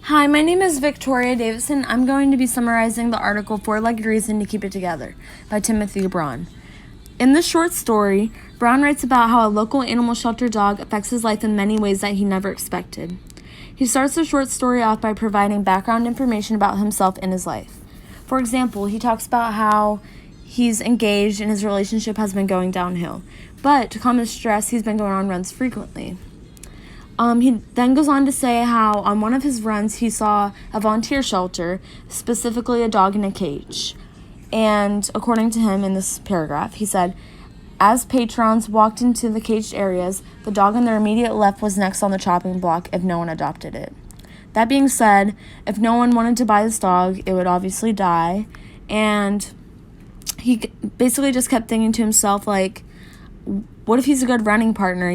Hi, my name is Victoria Davison. I'm going to be summarizing the article Four-Legged Reason to Keep It Together by Timothy Braun. In this short story, Braun writes about how a local animal shelter dog affects his life in many ways that he never expected. He starts the short story off by providing background information about himself and his life. For example, he talks about how he's engaged and his relationship has been going downhill, but to calm his stress, he's been going on runs frequently. He then goes on to say how on one of his runs he saw a volunteer shelter, specifically a dog in a cage. And according to him in this paragraph, he said, as patrons walked into the caged areas, the dog on their immediate left was next on the chopping block if no one adopted it. That being said, if no one wanted to buy this dog, it would obviously die. And he basically just kept thinking to himself, like, what if he's a good running partner,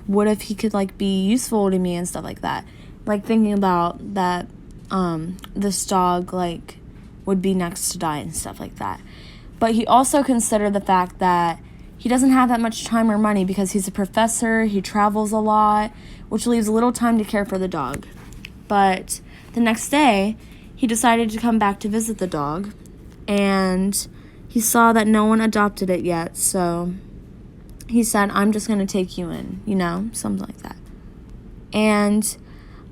what if he could, be useful to me and stuff like that. Thinking about that, this dog, would be next to die and stuff like that. But he also considered the fact that he doesn't have that much time or money because he's a professor, he travels a lot, which leaves little time to care for the dog. But the next day, he decided to come back to visit the dog, and he saw that no one adopted it yet, so he said, I'm just going to take you in, something like that. And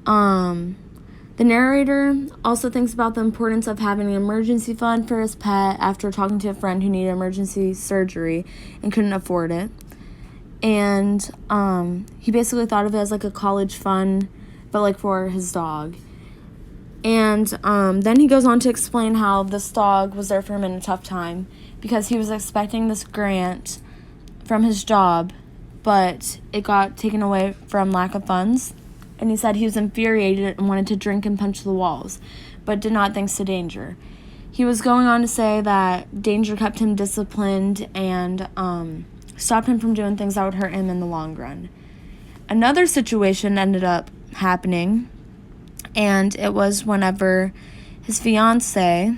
the narrator also thinks about the importance of having an emergency fund for his pet after talking to a friend who needed emergency surgery and couldn't afford it. And he basically thought of it as a college fund, but for his dog. And then he goes on to explain how this dog was there for him in a tough time because he was expecting this grant from his job, but it got taken away from lack of funds. And he said he was infuriated and wanted to drink and punch the walls, but did not thanks to Danger. He was going on to say that Danger kept him disciplined and stopped him from doing things that would hurt him in the long run. Another situation ended up happening, and it was whenever his fiance,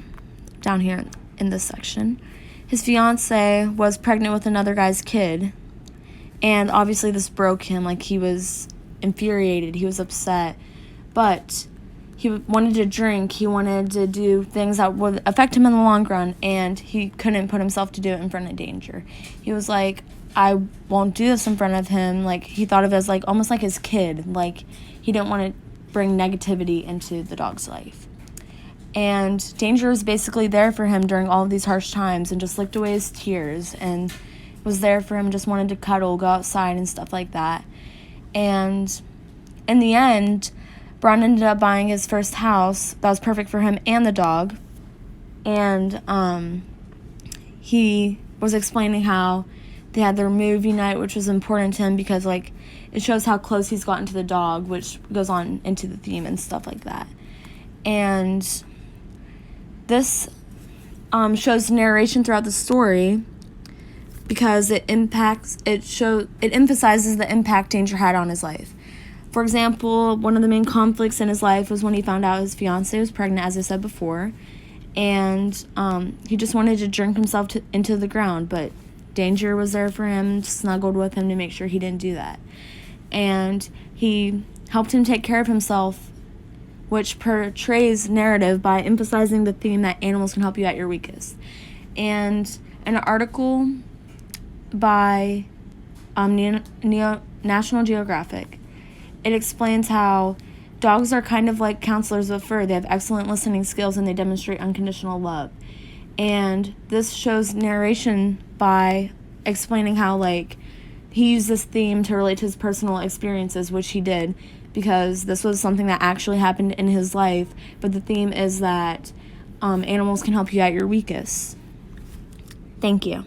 down here in this section, his fiance was pregnant with another guy's kid, and obviously this broke him. He was infuriated, he was upset, but he wanted to drink, he wanted to do things that would affect him in the long run, and he couldn't put himself to do it in front of Danger. He was like, I won't do this in front of him. He thought of it as almost like his kid. He didn't want to bring negativity into the dog's life. And Danger was basically there for him during all of these harsh times and just licked away his tears and was there for him, just wanted to cuddle, go outside and stuff like that. And in the end, Braun ended up buying his first house that was perfect for him and the dog. And he was explaining how they had their movie night, which was important to him because, it shows how close he's gotten to the dog, which goes on into the theme and stuff like that. And this shows narration throughout the story because it emphasizes the impact Danger had on his life. For example, one of the main conflicts in his life was when he found out his fiancée was pregnant, as I said before, and he just wanted to drink himself into the ground, but Danger was there for him, snuggled with him to make sure he didn't do that. And he helped him take care of himself, which portrays narrative by emphasizing the theme that animals can help you at your weakest. And an article by National Geographic, it explains how dogs are kind of like counselors with fur. They have excellent listening skills and they demonstrate unconditional love. And this shows narration by explaining how, he used this theme to relate to his personal experiences, which he did, because this was something that actually happened in his life, but the theme is that animals can help you at your weakest. Thank you.